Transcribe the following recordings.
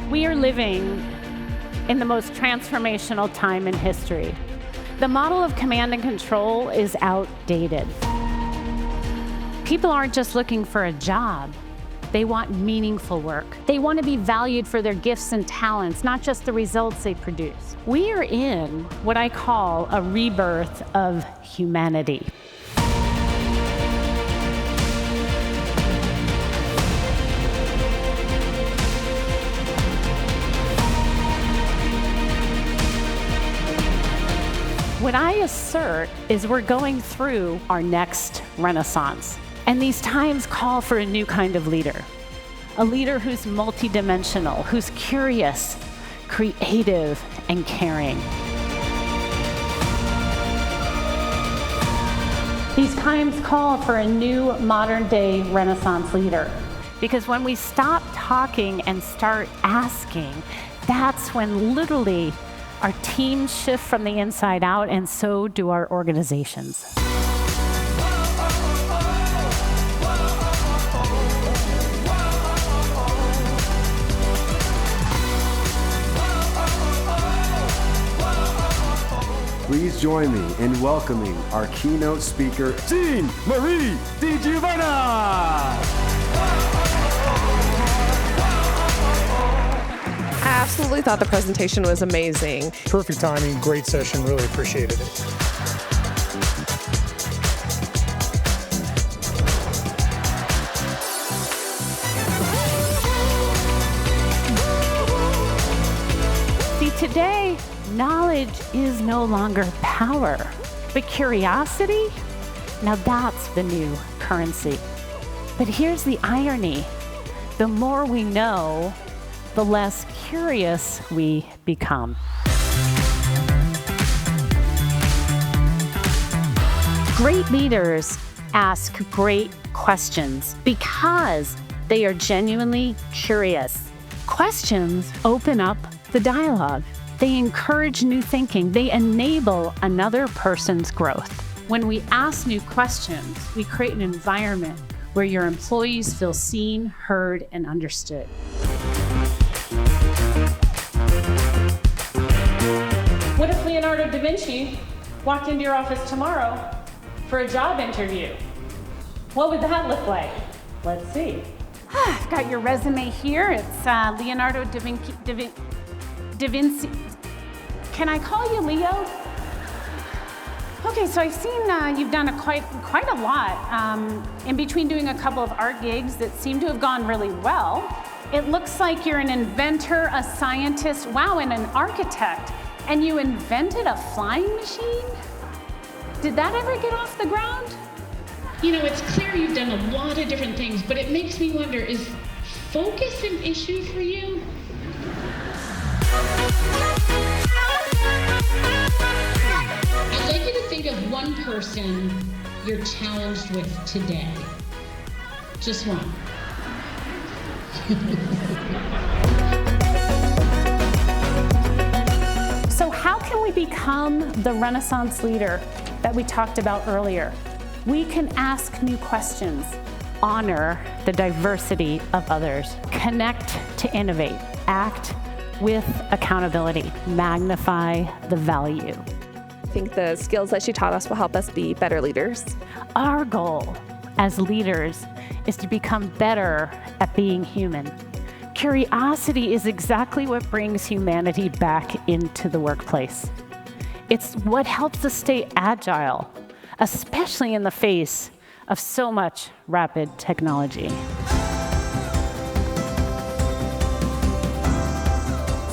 We are living in the most transformational time in history. The model of command and control is outdated. People aren't just looking for a job. They want meaningful work. They want to be valued for their gifts and talents, not just the results they produce. We are in what I call a rebirth of humanity. What I assert is we're going through our next renaissance. And these times call for a new kind of leader. A leader who's multidimensional, who's curious, creative, and caring. These times call for a new modern-day Renaissance leader. Because when we stop talking and start asking, that's when literally our teams shift from the inside out, and so do our organizations. Please join me in welcoming our keynote speaker, Marie DiGiovanna. I absolutely thought the presentation was amazing. Perfect timing, great session, really appreciated it. See, today, knowledge is no longer power, but curiosity, now that's the new currency. But here's the irony. The more we know, the less curious we become. Great leaders ask great questions because they are genuinely curious. Questions open up the dialogue. They encourage new thinking. They enable another person's growth. When we ask new questions, we create an environment where your employees feel seen, heard, and understood. What if Leonardo da Vinci walked into your office tomorrow for a job interview? What would that look like? Let's see. I've got your resume here. It's Leonardo da Vinci. Can I call you Leo? Okay, so I've seen you've done quite a lot. In between doing a couple of art gigs that seem to have gone really well, it looks like you're an inventor, a scientist, wow, and an architect. And you invented a flying machine? Did that ever get off the ground? You know, it's clear you've done a lot of different things, but it makes me wonder, is focus an issue for you? I'd like you to think of one person you're challenged with today. Just one. So how can we become the Renaissance leader that we talked about earlier? We can ask new questions, honor the diversity of others, connect to innovate, act with accountability, magnify the value. I think the skills that she taught us will help us be better leaders. Our goal as leaders is to become better at being human. Curiosity is exactly what brings humanity back into the workplace. It's what helps us stay agile, especially in the face of so much rapid technology.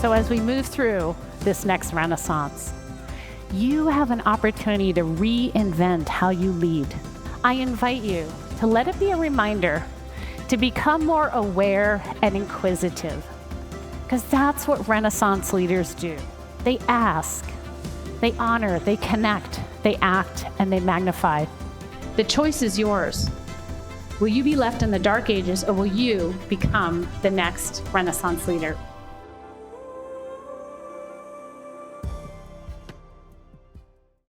So as we move through this next renaissance, you have an opportunity to reinvent how you lead. I invite you to let it be a reminder to become more aware and inquisitive, because that's what Renaissance leaders do. They ask, they honor, they connect, they act, and they magnify. The choice is yours. Will you be left in the dark ages, or will you become the next Renaissance leader?